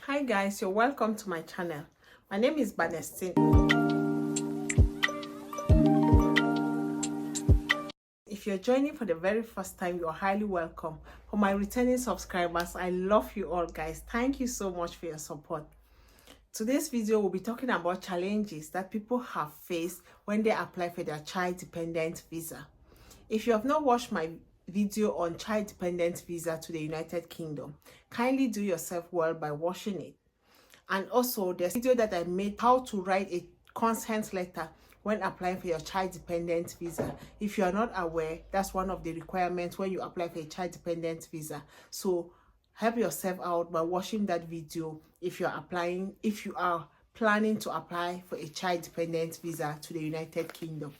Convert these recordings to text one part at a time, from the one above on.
Hi guys, you're welcome to my channel. My name is Banestine. If you're joining for the very first time, you're highly welcome. For my returning subscribers, I love you all guys. Thank you so much for your support. Today's video will be talking about challenges that people have faced when they apply for their child dependent visa. If you have not watched my video on child dependent visa to the United Kingdom, kindly do yourself well by watching it. And also there's a video that I made how to write a consent letter when applying for your child dependent visa. If you are not aware, that's one of the requirements when you apply for a child dependent visa. So help yourself out by watching that video if you are planning to apply for a child dependent visa to the United Kingdom.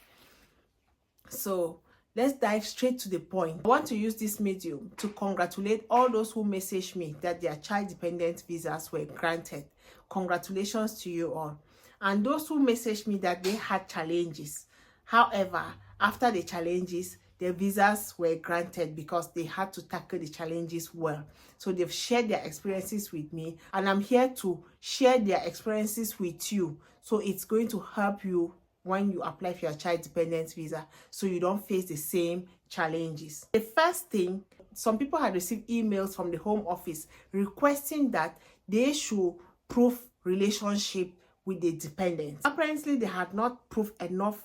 So let's dive straight to the point. I want to use this medium to congratulate all those who messaged me that their child dependent visas were granted. Congratulations to you all. And those who messaged me that they had challenges. However, after the challenges, their visas were granted because they had to tackle the challenges well. So they've shared their experiences with me, and I'm here to share their experiences with you. So it's going to help you when you apply for your child dependent visa, so you don't face the same challenges. The first thing, some people had received emails from the Home Office requesting that they should prove relationship with the dependent. Apparently, they had not proved enough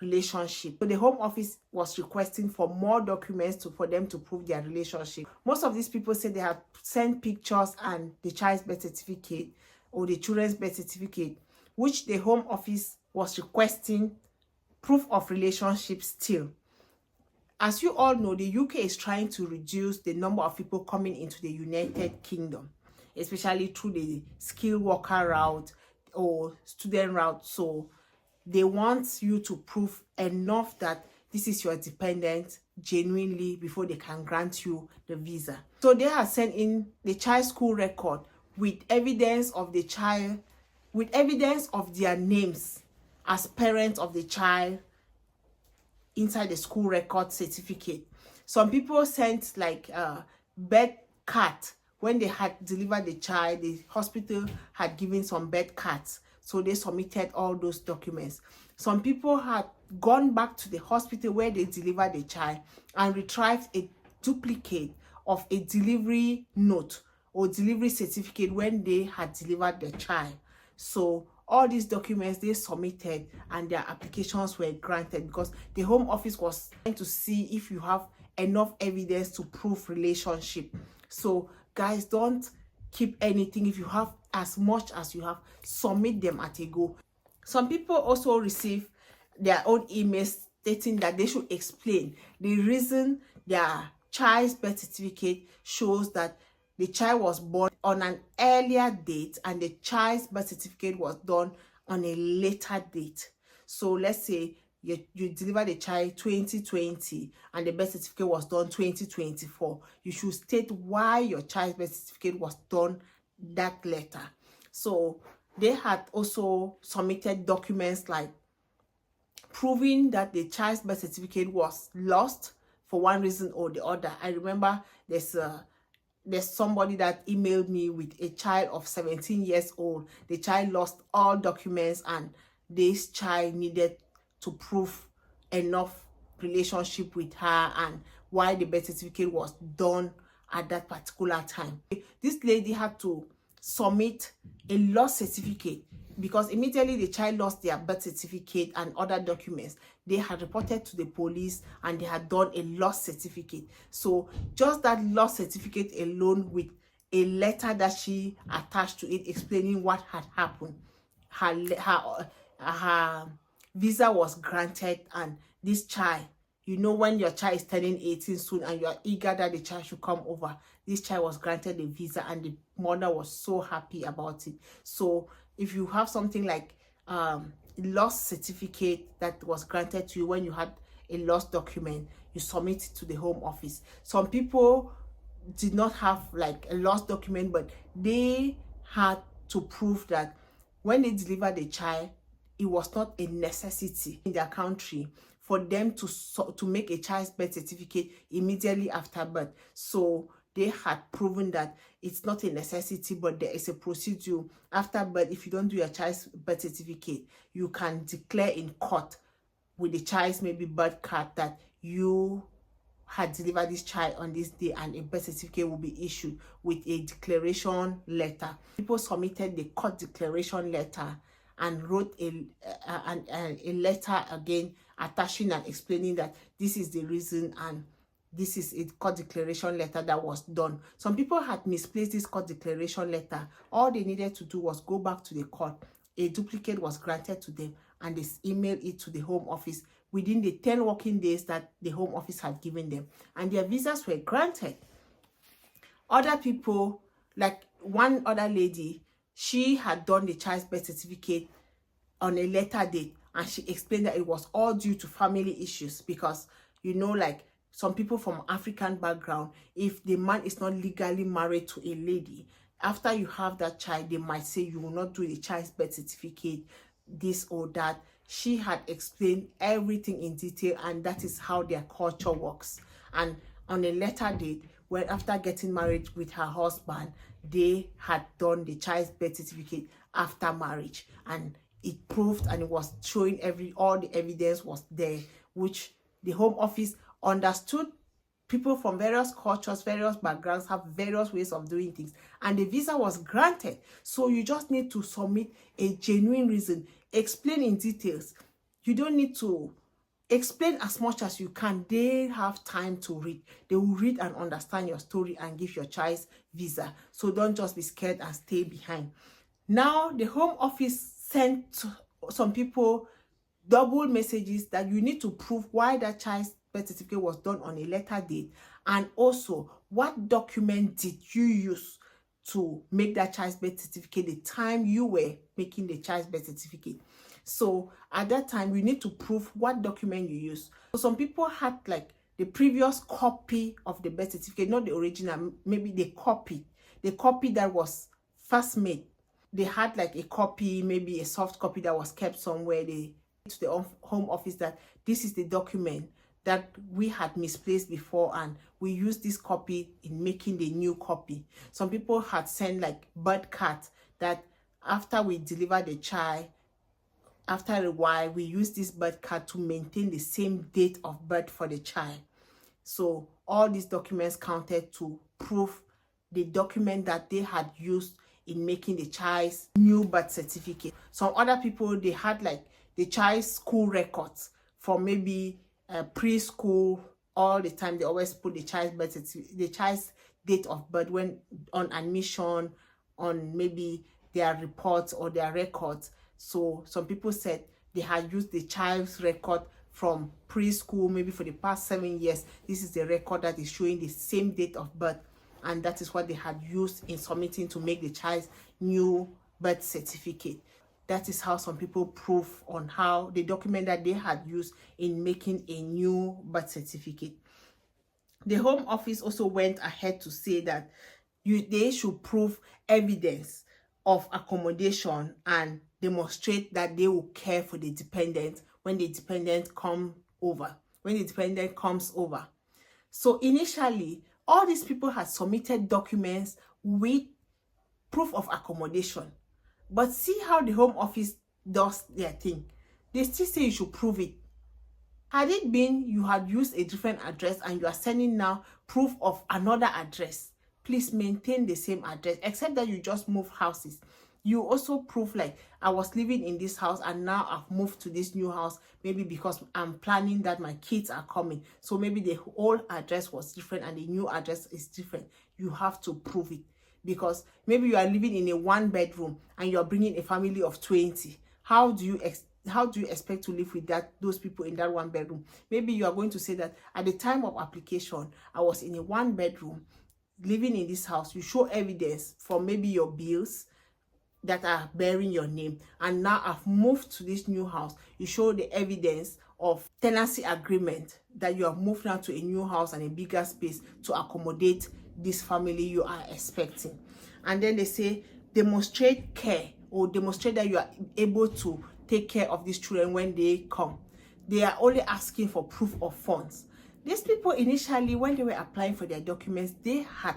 relationship. So the Home Office was requesting for more documents for them to prove their relationship. Most of these people said they had sent pictures and the child's birth certificate or the children's birth certificate, which the Home Office was requesting proof of relationship still. As you all know, the UK is trying to reduce the number of people coming into the United Kingdom, especially through the skilled worker route or student route. So they want you to prove enough that this is your dependent genuinely before they can grant you the visa. So they have sent in the child's school record with evidence of the child, with evidence of their names as parents of the child inside the school record certificate. Some people sent like a birth card. When they had delivered the child, the hospital had given some birth cards, so they submitted all those documents. Some people had gone back to the hospital where they delivered the child and retrieved a duplicate of a delivery note or delivery certificate when they had delivered the child. So all these documents they submitted and their applications were granted because the Home Office was trying to see if you have enough evidence to prove relationship. So guys, don't keep anything. If you have as much as you have, submit them at a go. Some people also receive their own emails stating that they should explain the reason their child's birth certificate shows that the child was born on an earlier date and the child's birth certificate was done on a later date. So let's say you delivered the child 2020 and the birth certificate was done 2024. You should state why your child's birth certificate was done that later. So they had also submitted documents like proving that the child's birth certificate was lost for one reason or the other. I remember there's somebody that emailed me with a child of 17 years old. The child lost all documents and this child needed to prove enough relationship with her and why the birth certificate was done at that particular time. This lady had to submit a loss certificate because immediately the child lost their birth certificate and other documents. They had reported to the police and they had done a loss certificate. So just that loss certificate alone with a letter that she attached to it explaining what had happened, her visa was granted, and this child, you know, when your child is turning 18 soon and you are eager that the child should come over, this child was granted a visa and the mother was so happy about it. So if you have something like lost certificate that was granted to you when you had a lost document, you submit it to the Home Office. Some people did not have like a lost document, but they had to prove that when they delivered the child, it was not a necessity in their country for them to make a child's birth certificate immediately after birth. So they had proven that it's not a necessity, but there is a procedure after birth. If you don't do your child's birth certificate, you can declare in court with the child's maybe birth card that you had delivered this child on this day, and a birth certificate will be issued with a declaration letter. People submitted the court declaration letter and wrote a letter again attaching and explaining that this is the reason, and this is a court declaration letter that was done. Some people had misplaced this court declaration letter. All they needed to do was go back to the court. A duplicate was granted to them, and they emailed it to the Home Office within the 10 working days that the Home Office had given them, and their visas were granted. Other people, like one other lady, she had done the child's birth certificate on a later date, and she explained that it was all due to family issues, because you know, like some people from African background, if the man is not legally married to a lady, after you have that child, they might say you will not do the child's birth certificate, this or that. She had explained everything in detail, and that is how their culture works. And on a later date, when after getting married with her husband, they had done the child's birth certificate after marriage, and it proved, and it was showing all the evidence was there, which the Home Office understood. People from various cultures, various backgrounds have various ways of doing things, and the visa was granted. So you just need to submit a genuine reason, explain in details. You don't need to explain as much as you can. They have time to read. They will read and understand your story and give your child's visa. So don't just be scared and stay behind. Now the Home Office sent some people double messages that you need to prove why that child's birth certificate was done on a later date, and also what document did you use to make that child's birth certificate the time you were making the child's birth certificate. So at that time, you need to prove what document you use. So some people had like the previous copy of the birth certificate, not the original, maybe the copy that was first made. They had like a copy, maybe a soft copy that was kept somewhere. They to the Home Office that this is the document that we had misplaced before, and we used this copy in making the new copy. Some people had sent like birth cards that after we delivered the child, after a while, we use this birth card to maintain the same date of birth for the child. So all these documents counted to prove the document that they had used in making the child's new birth certificate. Some other people, they had like the child's school records for maybe preschool. All the time they always put the child's birth certificate, the child's date of birth when on admission, on maybe their reports or their records. So some people said they had used the child's record from preschool, maybe for the past 7 years. This is the record that is showing the same date of birth, and that is what they had used in submitting to make the child's new birth certificate. That is how some people prove on how the document that they had used in making a new birth certificate. The Home Office also went ahead to say that they should prove evidence of accommodation and demonstrate that they will care for the dependent when the dependent comes over. So initially, all these people had submitted documents with proof of accommodation. But see how the Home Office does their thing. They still say you should prove it. Had it been you had used a different address and you are sending now proof of another address, please maintain the same address, except that you just move houses. You also prove like, I was living in this house and now I've moved to this new house, maybe because I'm planning that my kids are coming. So maybe the old address was different and the new address is different. You have to prove it, because maybe you are living in a 1-bedroom and you're bringing a family of 20. How do you expect to live with those people in that 1-bedroom? Maybe you are going to say that at the time of application, I was in a 1-bedroom living in this house. You show evidence for maybe your bills that are bearing your name, and now I've moved to this new house. You show the evidence of tenancy agreement that you have moved now to a new house and a bigger space to accommodate this family you are expecting. And then they say demonstrate care, or demonstrate that you are able to take care of these children when they come. They are only asking for proof of funds. These people initially, when they were applying for their documents, they had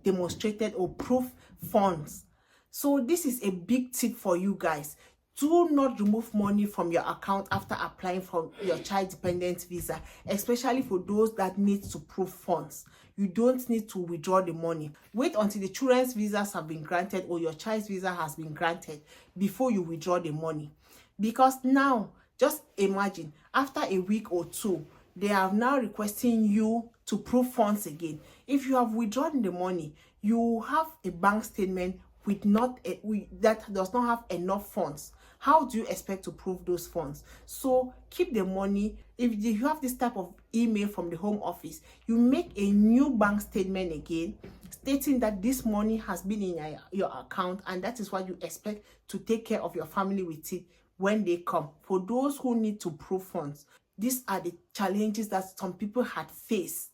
demonstrated or proof funds. So this is a big tip for you guys. Do not remove money from your account after applying for your child dependent visa, especially for those that need to prove funds. You don't need to withdraw the money. Wait until the children's visas have been granted or your child's visa has been granted before you withdraw the money. Because now, just imagine, after a week or two, they are now requesting you to prove funds again. If you have withdrawn the money, you have a bank statement that does not have enough funds. How do you expect to prove those funds? So keep the money. If you have this type of email from the Home Office, you make a new bank statement again stating that this money has been in your account, and that is what you expect to take care of your family with it when they come. For those who need to prove funds, these are the challenges that some people had faced,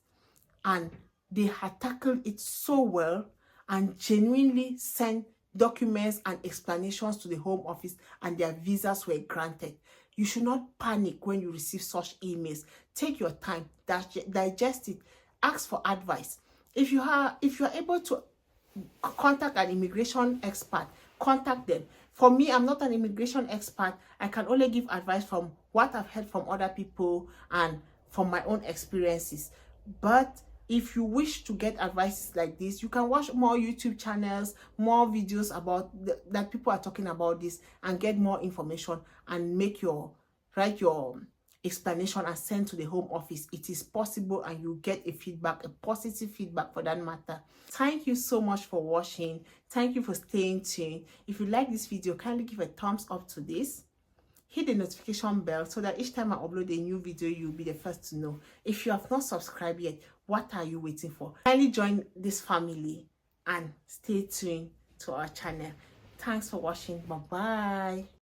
and they had tackled it so well and genuinely sent documents and explanations to the Home Office, and their visas were granted. You should not panic when you receive such emails. Take your time, digest it, ask for advice. If you are able to contact an immigration expert, contact them. For me, I'm not an immigration expert. I can only give advice from what I've heard from other people and from my own experiences. But if you wish to get advices like this, you can watch more YouTube channels, more videos about that people are talking about this, and get more information and write your explanation and send to the Home Office. It is possible, and you get a positive feedback for that matter. Thank you so much for watching. Thank you for staying tuned. If you like this video, kindly give a thumbs up to this. Hit the notification bell so that each time I upload a new video, you'll be the first to know. If you have not subscribed yet, what are you waiting for? Kindly join this family and stay tuned to our channel. Thanks for watching. Bye-bye.